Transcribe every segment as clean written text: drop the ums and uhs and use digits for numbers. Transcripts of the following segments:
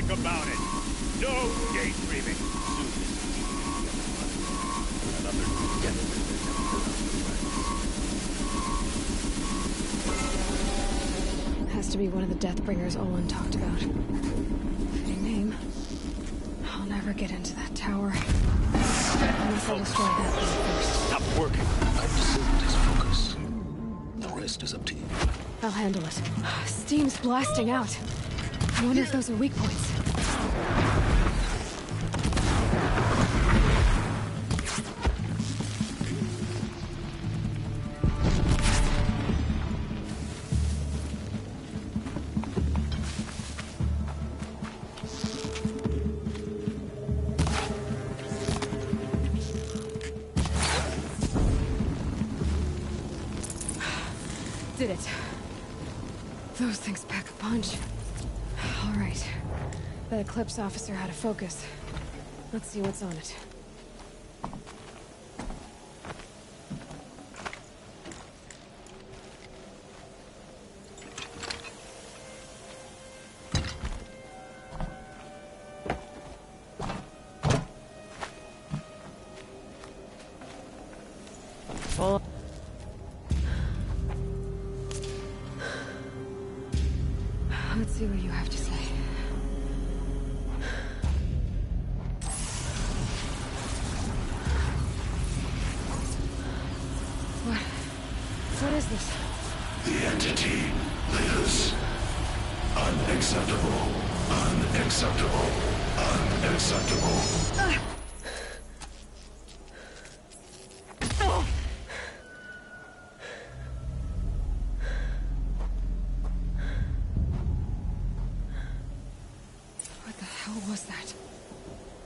quick about it. No daydreaming. Has to be one of the Deathbringers Olin talked about. Fitting name. I'll never get into that tower. Unless I destroy that thing first. Stop working. I've disabled his focus. The rest is up to you. I'll handle it. Steam's blasting out. I wonder if those are weak points. Did it. Those things pack a punch. All right. That Eclipse officer had a focus. Let's see what's on it. Full. Let's see what you have to say. What is this? The entity lives. Unacceptable. Unacceptable. Unacceptable. What the hell was that?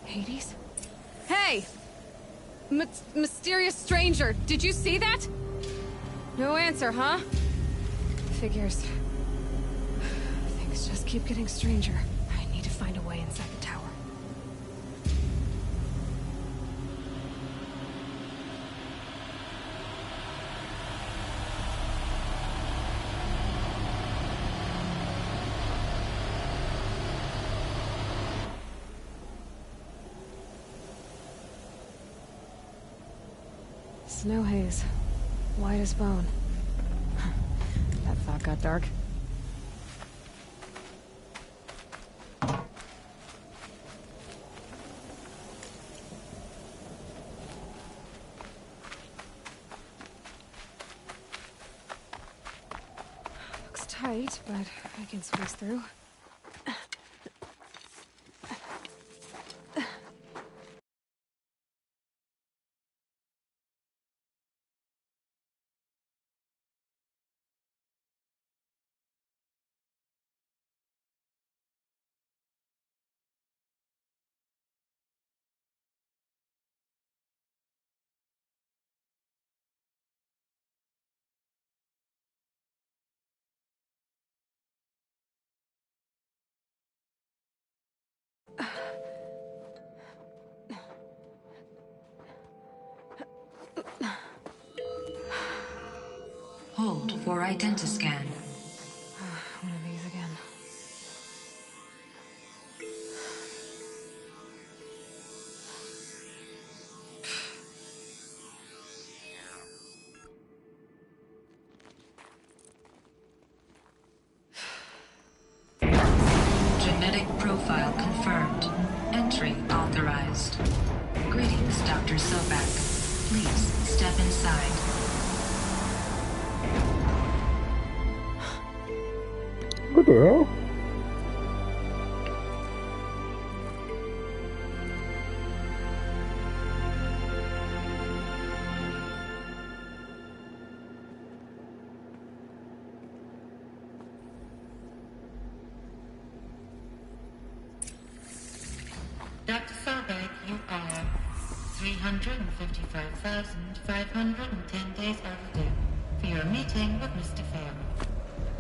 Hades? Hey! Mysterious stranger, did you see that? No answer, huh? Figures. Things just keep getting stranger. I need to find a way inside the tower. Snow haze. White as bone. That thought got dark. Looks tight, but I can squeeze through. Hold for identiscan. One of these again. Genetic profile confirmed. Entry authorized. Greetings, Dr. Sobak. Please step inside. What the hell? Dr. Sobek, you are 355,510 days overdue for your meeting with Mr. Fair.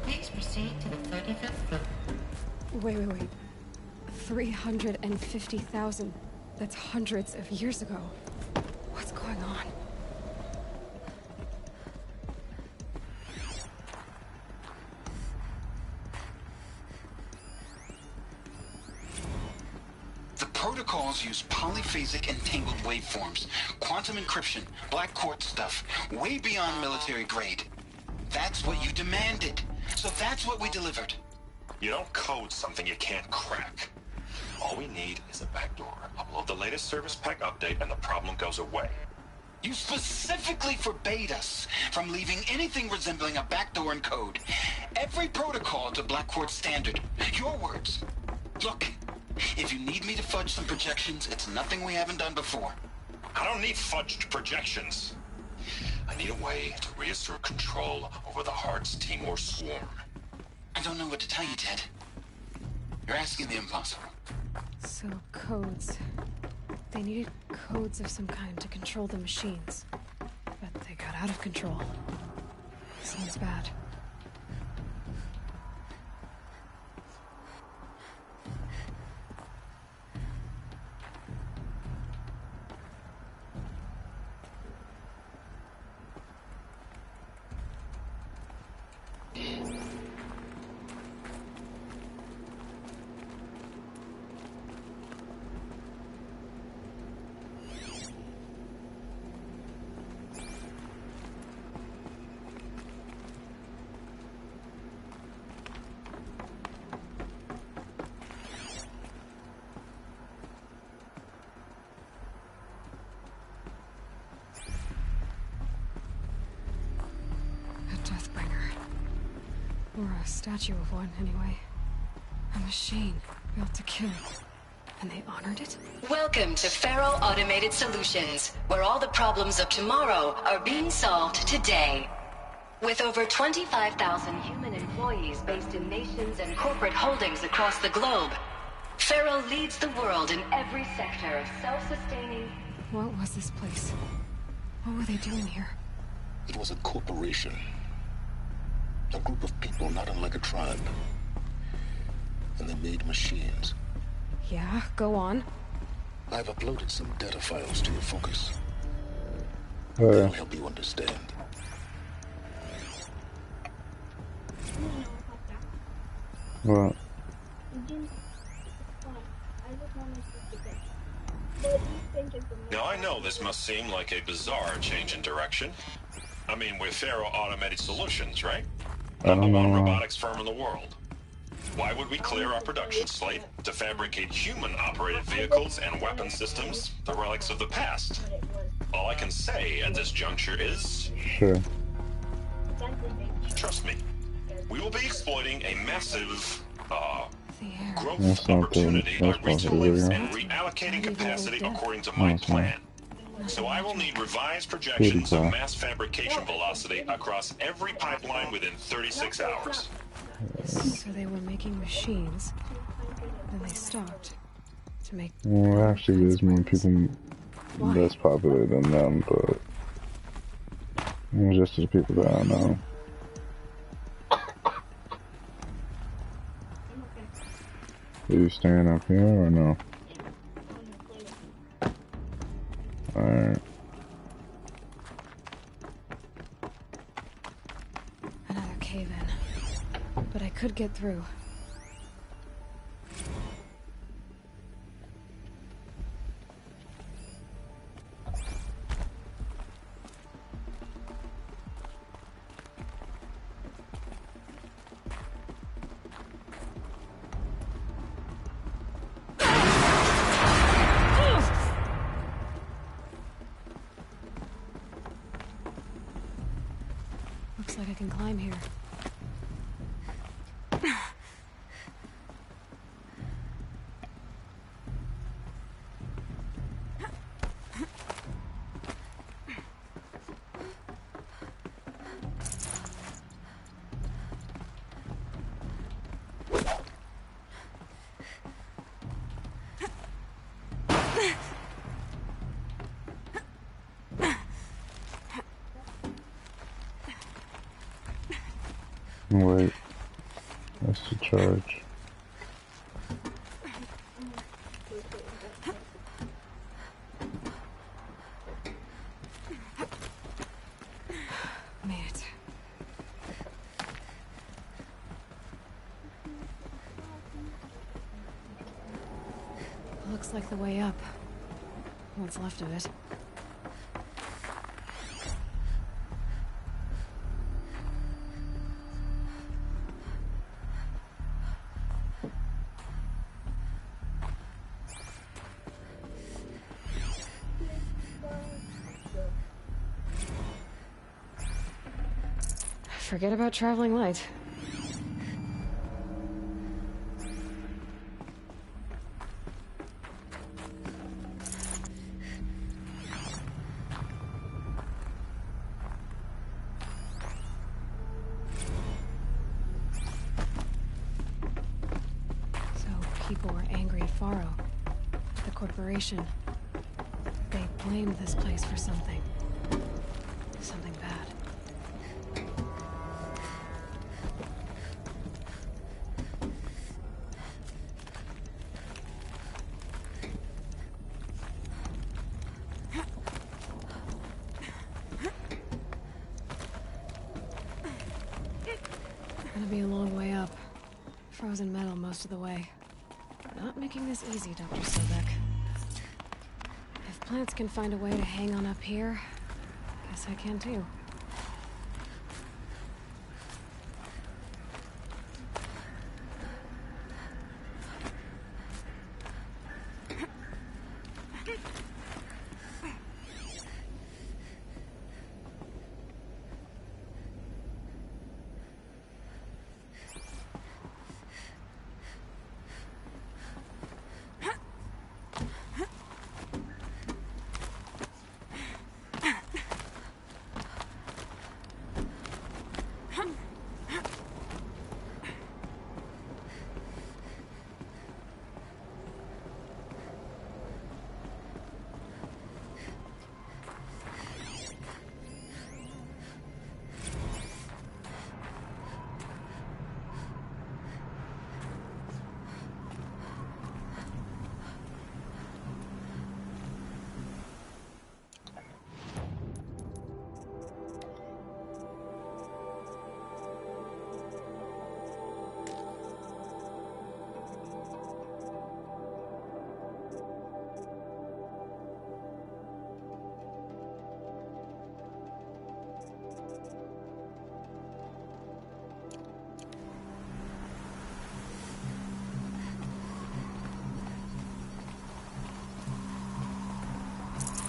Please proceed to the 35th floor. Wait. 350,000. That's hundreds of years ago. What's going on? protocols use polyphasic entangled waveforms, quantum encryption, black quartz stuff, way beyond military grade. That's what you demanded. So that's what we delivered. You don't code something you can't crack. All we need is a backdoor. Upload the latest service pack update and the problem goes away. You specifically forbade us from leaving anything resembling a backdoor in code. Every protocol to Black Quartz standard. Your words. Look, if you need me to fudge some projections, it's nothing we haven't done before. I don't need fudged projections. I need a way to reassert control over the Heart's Timor swarm. I don't know what to tell you, Ted. You're asking the impossible. So, codes. They needed codes of some kind to control the machines. But they got out of control. Sounds bad. Or a statue of one, anyway. A machine built to kill. And they honored it? Welcome to Faro Automated Solutions, where all the problems of tomorrow are being solved today. With over 25,000 human employees based in nations and corporate holdings across the globe, Faro leads the world in every sector of self-sustaining... What was this place? What were they doing here? It was a corporation. A group of people not unlike a tribe. And they made machines. Yeah, go on. I've uploaded some data files to your focus. They'll help you understand. What? Now I know this must seem like a bizarre change in direction. I mean, we're Faro Automated Solutions, right? Number one robotics firm in the world. Why would we clear our production slate to fabricate human-operated vehicles and weapon systems, the relics of the past? All I can say at this juncture is... Sure. Trust me, we will be exploiting a massive, The growth opportunity by retooling and reallocating capacity according to my plan. So I will need revised projections of mass fabrication velocity across every pipeline within 36 hours. So they were making machines, then they stopped to make... Well, actually, there's more people less popular than them, but just the people that I know. Are you staying up here or no? Alright. Another cave-in. But I could get through. Looks like I can climb here. Wait, that's the charge. Made it. Looks like the way up. What's left of it. Forget about traveling light. So people were angry at Faro, the corporation. They blamed this place for something. Something bad. Gonna be a long way up. Frozen metal most of the way. Not making this easy, Dr. Sobek. If plants can find a way to hang on up here, guess I can too.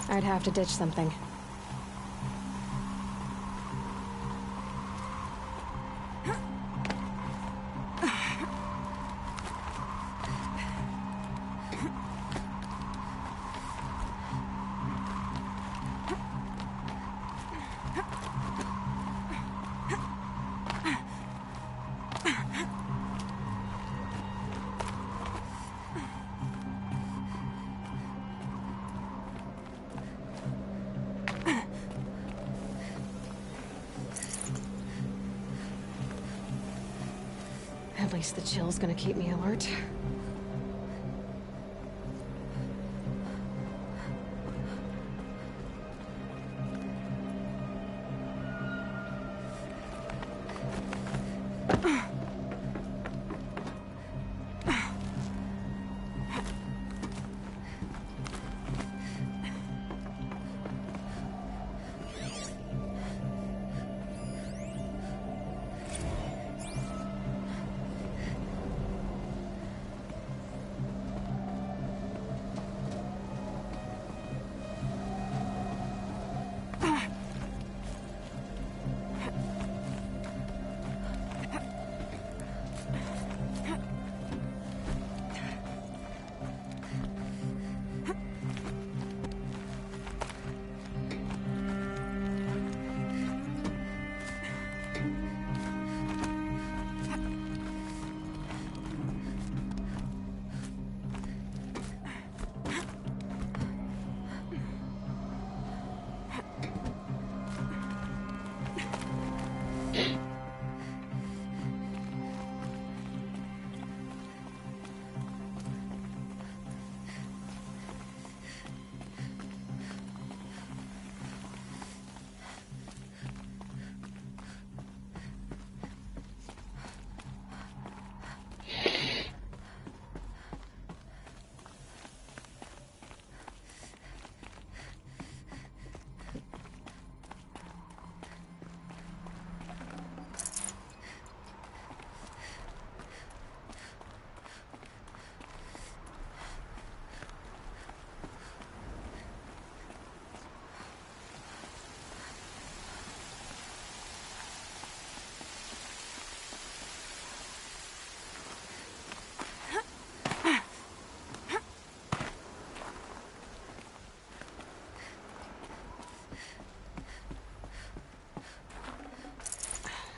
I'd have to ditch something. At least the chill's gonna keep me alert.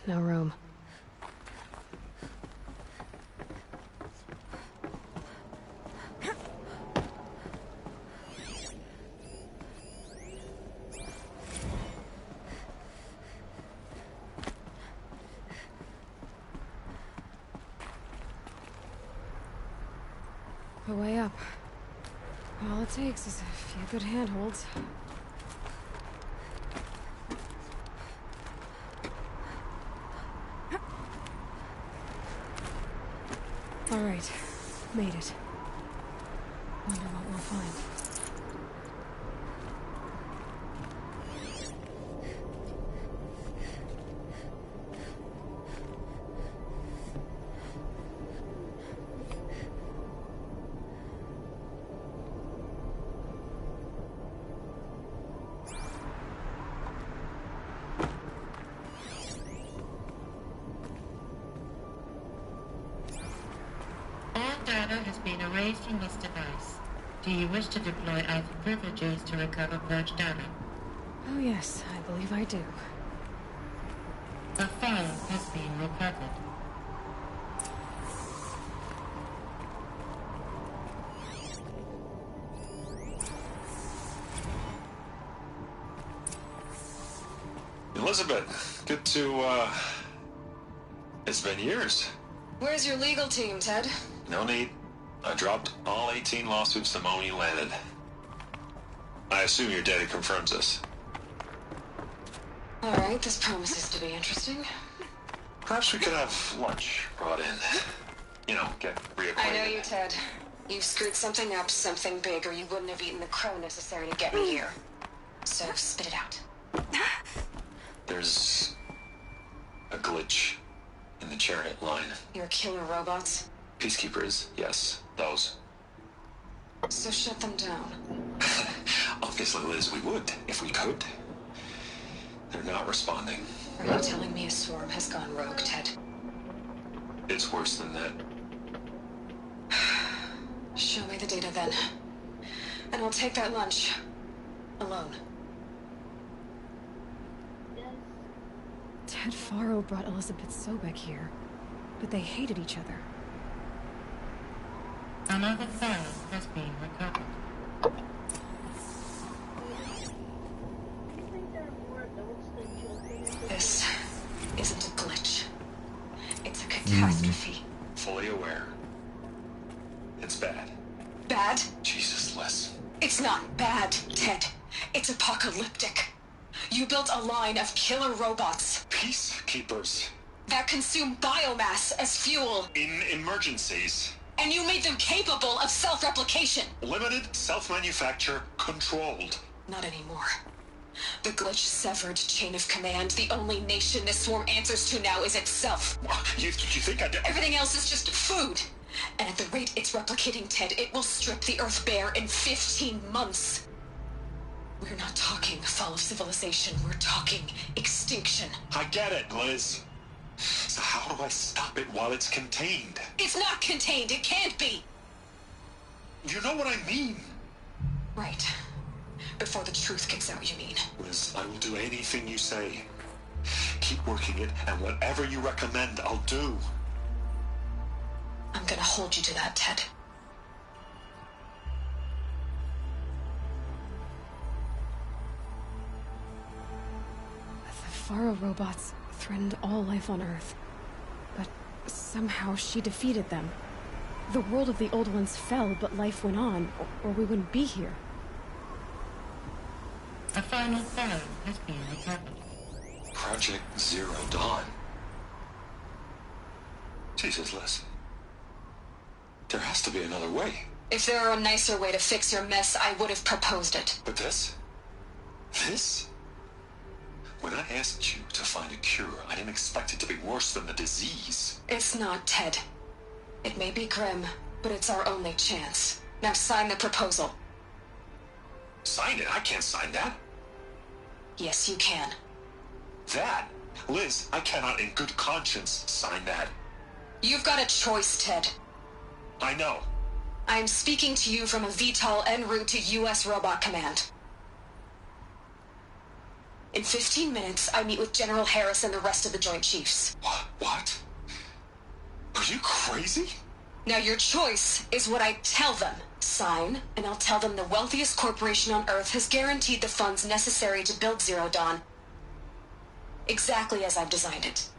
No room. A way up. All it takes is a few good handholds. All right, made it. Wonder what we'll find. Data has been erased from this device. Do you wish to deploy either privileges to recover purged data? Oh yes, I believe I do. The file has been recovered. Elizabeth, good to, it's been years. Where's your legal team, Ted? No need. I dropped all 18 lawsuits the moment you landed. I assume your data confirms this. All right, this promises to be interesting. Perhaps we could have lunch brought in. You know, get reacquainted. I know you, Ted. You've screwed something up, something big, or you wouldn't have eaten the crow necessary to get me here. So spit it out. There's a glitch in the chariot line. Your killer robots? Peacekeepers, yes, those. So shut them down. Obviously, Liz, we would, if we could. They're not responding. Are you telling me a swarm has gone rogue, Ted? It's worse than that. Show me the data then. And I'll take that lunch. Alone. Ted Faro brought Elizabeth Sobek here, but they hated each other. Another file has been recovered. This isn't a glitch. It's a catastrophe. Fully aware. It's bad. Bad? Jesus, Liz. It's not bad, Ted. It's apocalyptic. You built a line of killer robots. Peacekeepers. That consume biomass as fuel. In emergencies. And you made them capable of self-replication. Limited, self-manufacture, controlled. Not anymore. The glitch severed chain of command. The only nation this swarm answers to now is itself. You think I did? Everything else is just food. And at the rate it's replicating, Ted, it will strip the Earth bare in 15 months. We're not talking fall of civilization. We're talking extinction. I get it, Liz. So how do I stop it while it's contained? It's not contained. It can't be. You know what I mean. Right. Before the truth gets out, you mean? Liz, I will do anything you say. Keep working it, and whatever you recommend, I'll do. I'm gonna hold you to that, Ted. The Faro robots threatened all life on Earth. But somehow she defeated them. The world of the old ones fell, but life went on, or we wouldn't be here. A final file has been recovered. Project Zero Dawn. Jesus, Liz. There has to be another way. If there were a nicer way to fix your mess, I would have proposed it. But this? This? When I asked you to find a cure, I didn't expect it to be worse than the disease. It's not, Ted. It may be grim, but it's our only chance. Now sign the proposal. Sign it? I can't sign that. Yes, you can. That? Liz, I cannot in good conscience sign that. You've got a choice, Ted. I know. I am speaking to you from a VTOL en route to U.S. Robot Command. In 15 minutes, I meet with General Harris and the rest of the Joint Chiefs. What? Are you crazy? Now your choice is what I tell them. Sign, and I'll tell them the wealthiest corporation on Earth has guaranteed the funds necessary to build Zero Dawn. Exactly as I've designed it.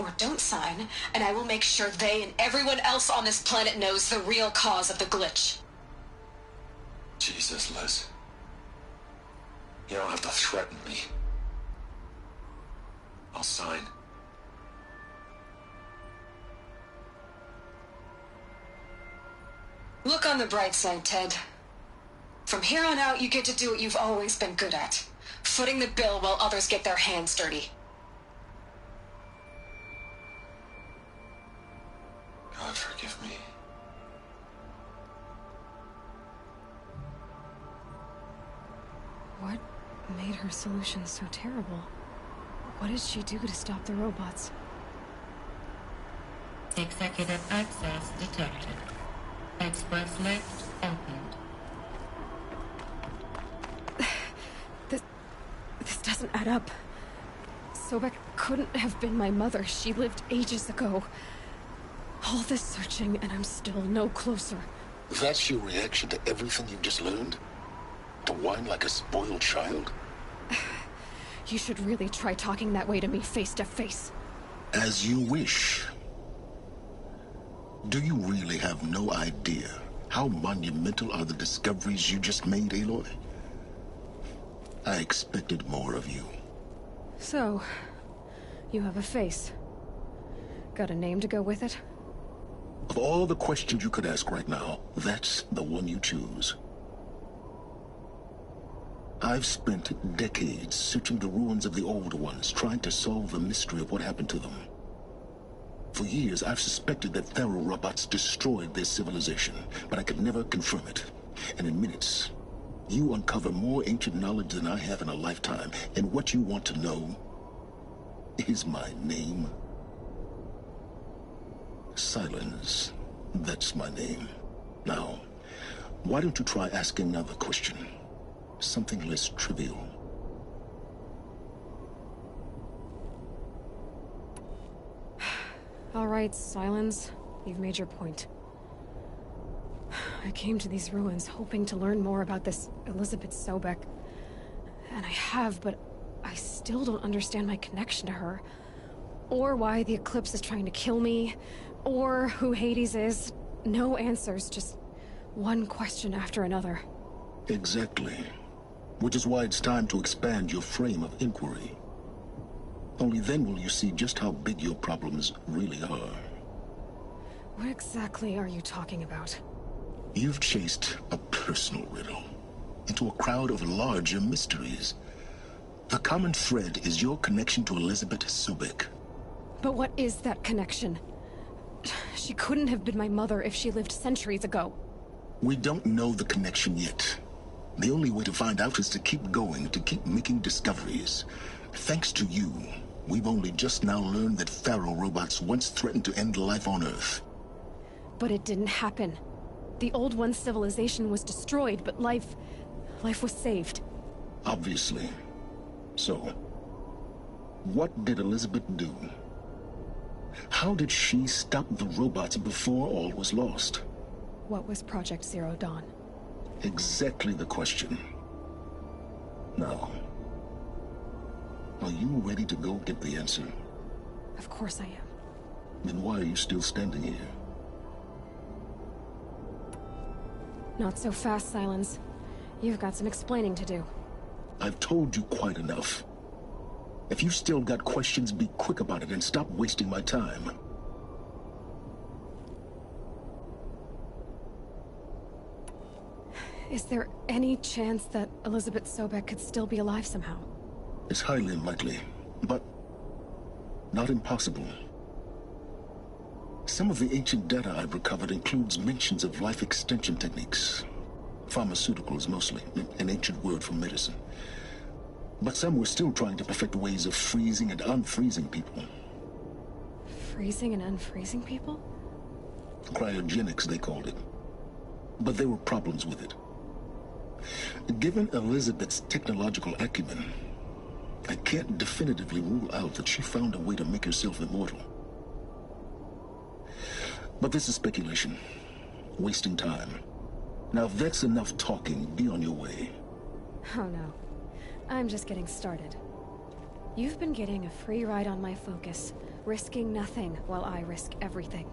Or don't sign, and I will make sure they and everyone else on this planet knows the real cause of the glitch. Jesus, Liz. You don't have to threaten me. I'll sign. Look on the bright side, Ted. From here on out, you get to do what you've always been good at. Footing the bill while others get their hands dirty. God forgive me. What made her solution so terrible? What did she do to stop the robots? Executive access detected. Express lift opened. This doesn't add up. Sobek couldn't have been my mother. She lived ages ago. All this searching, and I'm still no closer. That's your reaction to everything you've just learned? To whine like a spoiled child? You should really try talking that way to me face to face. As you wish. Do you really have no idea how monumental are the discoveries you just made, Aloy? I expected more of you. So, you have a face. Got a name to go with it? Of all the questions you could ask right now, that's the one you choose. I've spent decades searching the ruins of the old ones, trying to solve the mystery of what happened to them. For years, I've suspected that Faro robots destroyed their civilization, but I could never confirm it. And in minutes, you uncover more ancient knowledge than I have in a lifetime, and what you want to know is my name. Silence. That's my name. Now, why don't you try asking another question? Something less trivial. All right, Silence. You've made your point. I came to these ruins hoping to learn more about this Elizabeth Sobek. And I have, but I still don't understand my connection to her. Or why the Eclipse is trying to kill me. Or who Hades is. No answers, just one question after another. Exactly. Which is why it's time to expand your frame of inquiry. Only then will you see just how big your problems really are. What exactly are you talking about? You've chased a personal riddle into a crowd of larger mysteries. The common thread is your connection to Elizabeth Sobek. But what is that connection? She couldn't have been my mother if she lived centuries ago. We don't know the connection yet. The only way to find out is to keep going, to keep making discoveries. Thanks to you, we've only just now learned that Faro robots once threatened to end life on Earth. But it didn't happen. The old one's civilization was destroyed, but life was saved. Obviously. So, what did Elizabeth do? How did she stop the robots before all was lost? What was Project Zero Dawn? Exactly the question. Now, are you ready to go get the answer? Of course I am. Then why are you still standing here? Not so fast, Silence. You've got some explaining to do. I've told you quite enough. If you've still got questions, be quick about it and stop wasting my time. Is there any chance that Elizabeth Sobek could still be alive somehow? It's highly unlikely, but not impossible. Some of the ancient data I've recovered includes mentions of life extension techniques. Pharmaceuticals, mostly, an ancient word for medicine. But some were still trying to perfect ways of freezing and unfreezing people. Freezing and unfreezing people? Cryogenics, they called it. But there were problems with it. Given Elizabeth's technological acumen, I can't definitively rule out that she found a way to make herself immortal. But this is speculation. Wasting time. Now, if that's enough talking, be on your way. Oh no. I'm just getting started. You've been getting a free ride on my focus, risking nothing while I risk everything.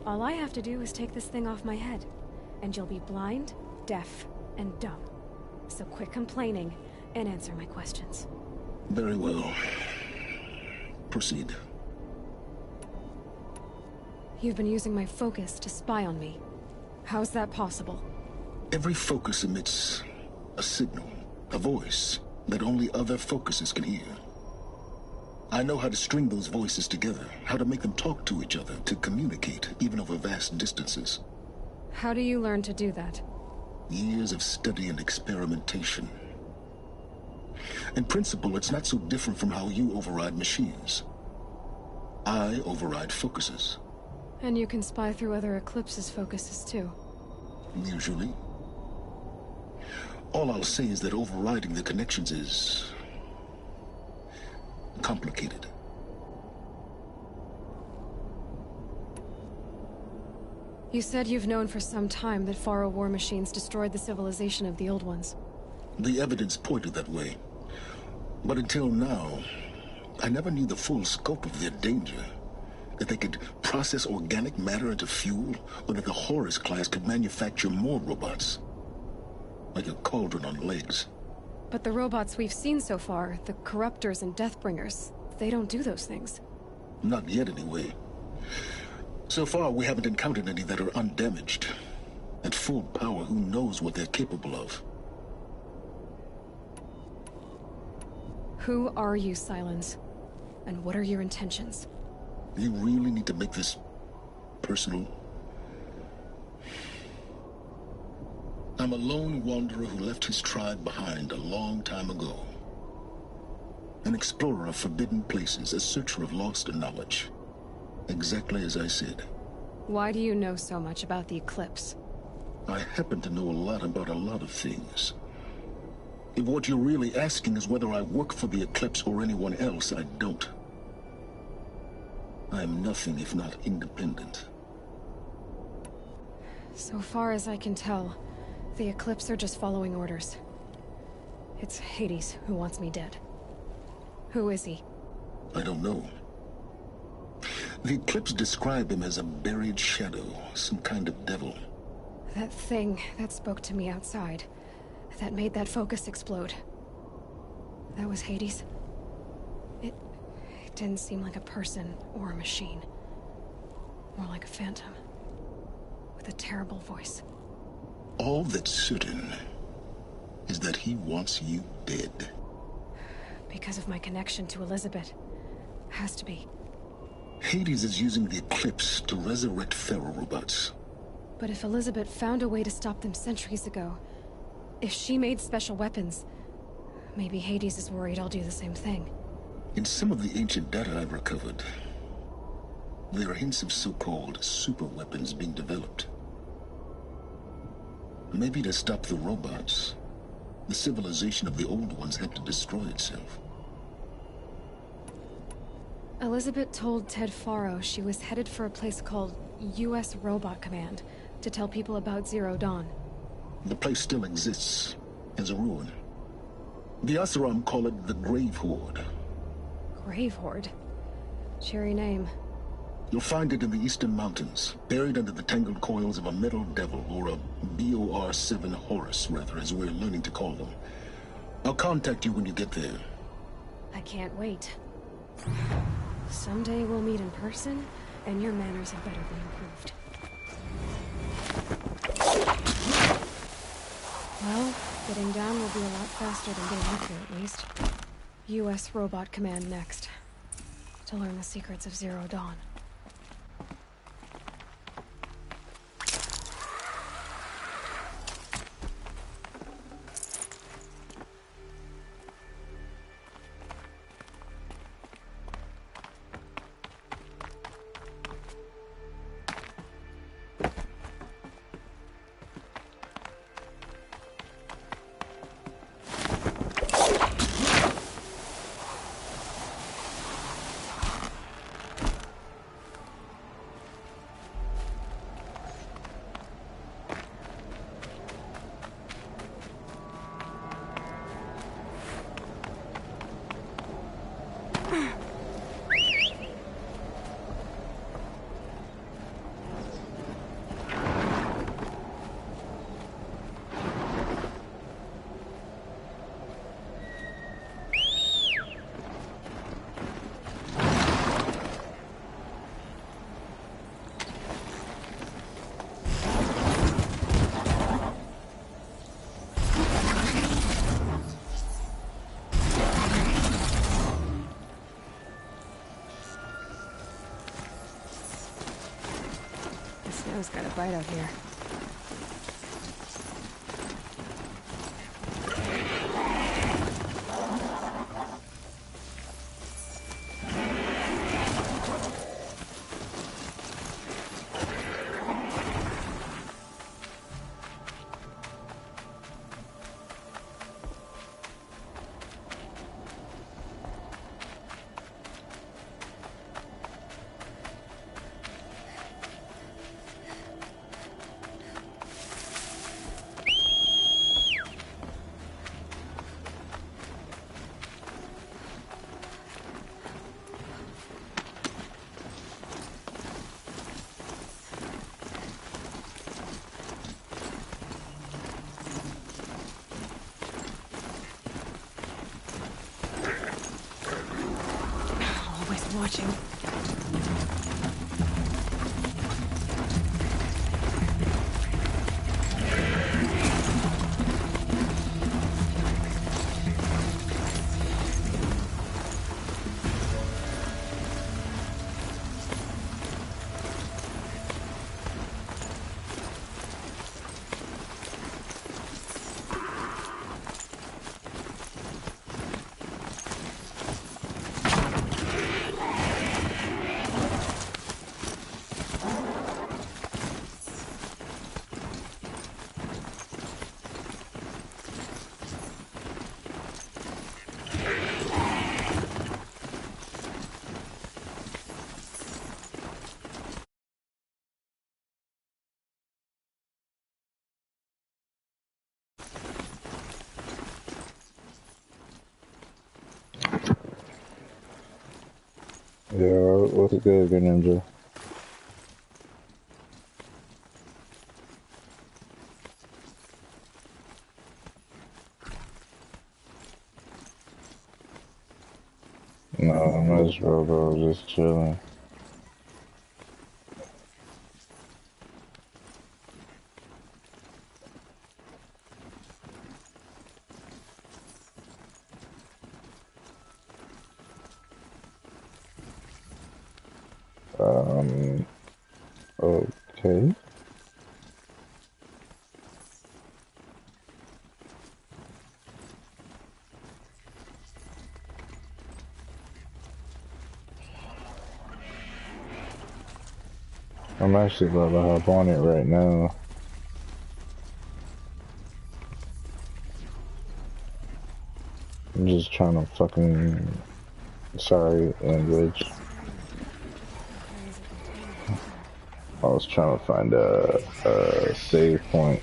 All I have to do is take this thing off my head, and you'll be blind, deaf, and dumb. So quit complaining and answer my questions. Very well. Proceed. You've been using my focus to spy on me. How's that possible? Every focus emits a signal, a voice, that only other focuses can hear. I know how to string those voices together, how to make them talk to each other, to communicate, even over vast distances. How do you learn to do that? Years of study and experimentation. In principle, it's not so different from how you override machines. I override focuses. And you can spy through other Eclipse's focuses too. Usually. All I'll say is that overriding the connections is complicated. You said you've known for some time that Faro war machines destroyed the civilization of the old ones. The evidence pointed that way. But until now, I never knew the full scope of their danger. That they could process organic matter into fuel, or that the Horus class could manufacture more robots. Like a cauldron on legs. But the robots we've seen so far, the Corruptors and Deathbringers, they don't do those things. Not yet, anyway. So far, we haven't encountered any that are undamaged. At full power, who knows what they're capable of? Who are you, Silence? And what are your intentions? You really need to make this personal? I'm a lone wanderer who left his tribe behind a long time ago. An explorer of forbidden places, a searcher of lost knowledge. Exactly as I said. Why do you know so much about the Eclipse? I happen to know a lot about a lot of things. If what you're really asking is whether I work for the Eclipse or anyone else, I don't. I am nothing if not independent. So far as I can tell, the Eclipse are just following orders. It's Hades who wants me dead. Who is he? I don't know. The Eclipse describe him as a buried shadow, some kind of devil. That thing that spoke to me outside, that made that focus explode. That was Hades? It didn't seem like a person or a machine. More like a phantom. With a terrible voice. All that's certain is that he wants you dead. Because of my connection to Elizabeth. Has to be. Hades is using the Eclipse to resurrect Pharaoh robots. But if Elizabeth found a way to stop them centuries ago, if she made special weapons, maybe Hades is worried I'll do the same thing. In some of the ancient data I've recovered, there are hints of so-called super weapons being developed. Maybe to stop the robots, the civilization of the old ones had to destroy itself. Elizabeth told Ted Faro she was headed for a place called U.S. Robot Command to tell people about Zero Dawn. The place still exists, as a ruin. The Asaram call it the Grave Horde. Grave Horde? Cheery name. You'll find it in the Eastern Mountains, buried under the tangled coils of a metal devil, or a BOR-7 Horus, rather, as we're learning to call them. I'll contact you when you get there. I can't wait. Someday we'll meet in person, and your manners had better be improved. Well, getting down will be a lot faster than getting up here, at least. U.S. Robot Command next. To learn the secrets of Zero Dawn. The snow's got a bite out here. Always watching. Yeah, what's good, Ninja? No, much, bro. Just chilling. Okay. I'm actually about to hop on it right now. I'm just trying to fucking... Sorry, language. I was trying to find a save point,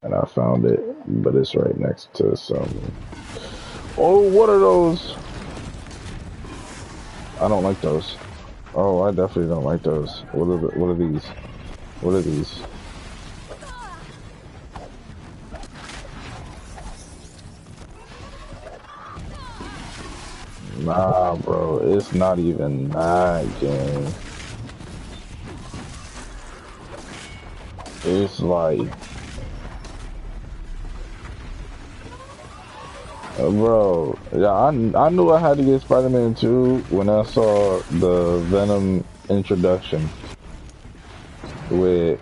and I found it, but it's right next to some... Oh, what are those? I don't like those. Oh, I definitely don't like those. What are these? What are these? Nah, bro, it's not even that game. It's like, bro, yeah, I knew I had to get Spider-Man 2 when I saw the Venom introduction with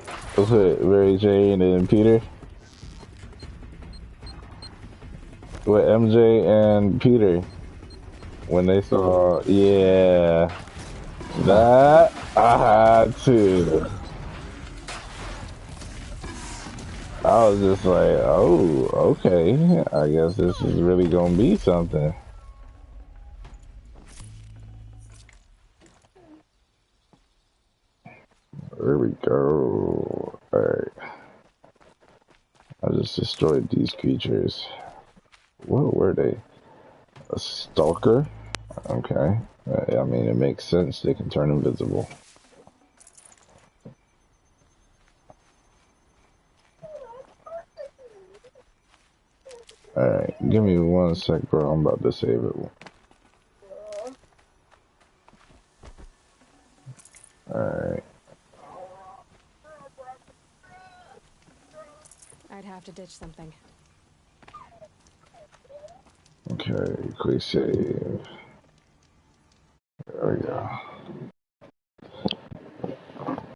Mary Jane and Peter. With MJ and Peter. When they saw, yeah, that I had to. I was just like, oh, okay. I guess this is really gonna be something. There we go. Alright. I just destroyed these creatures. What were they? A stalker? Okay. I mean, it makes sense. They can turn invisible. Alright, give me 1 sec, bro. I'm about to save it. Alright. I'd have to ditch something. Okay, quick save. There we go.